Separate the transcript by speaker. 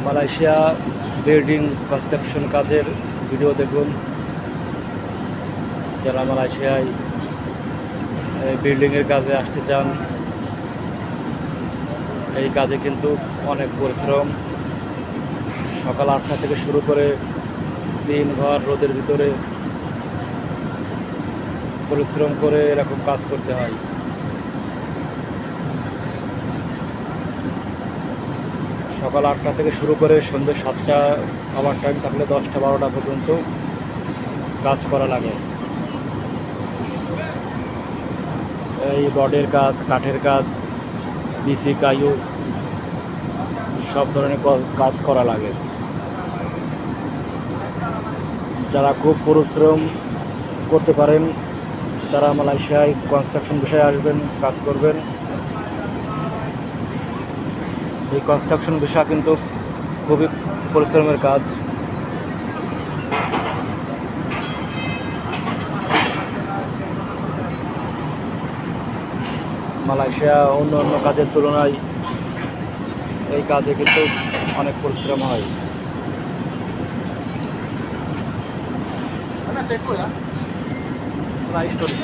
Speaker 1: Malaysia building construction কাজের video দেখুন। যারা মালয়েশিয়ায় বিল্ডিংয়ের কাজে আসতে চান, এই কাজে কিন্তু অনেক পরিশ্রম। সকাল 8টা থেকে শুরু করে দিনভর রোদের ভিতরে পরিশ্রম করে এরকম কাজ করতে হয়। সকাল 8টা থেকে শুরু করে সন্ধ্যে 7টা, আবার টাইম থাকলে 10টা 12টা পর্যন্ত কাজ করা লাগে। এই রডের কাজ, কাঠের কাজ, বিসি কায়ু সব ধরনের কাজ করা লাগে। যারা খুব পরিশ্রম করতে পারেন তারা মালয়েশিয়ায় কনস্ট্রাকশন বিষয়ে আসবেন, কাজ করবেন। এই কনস্ট্রাকশন বিষয় কিন্তু খুবই পরিশ্রমের কাজ। মালয়েশিয়া অন্য অন্য কাজের তুলনায় এই কাজে কিন্তু অনেক পরিশ্রম হয়। না, স্টোরি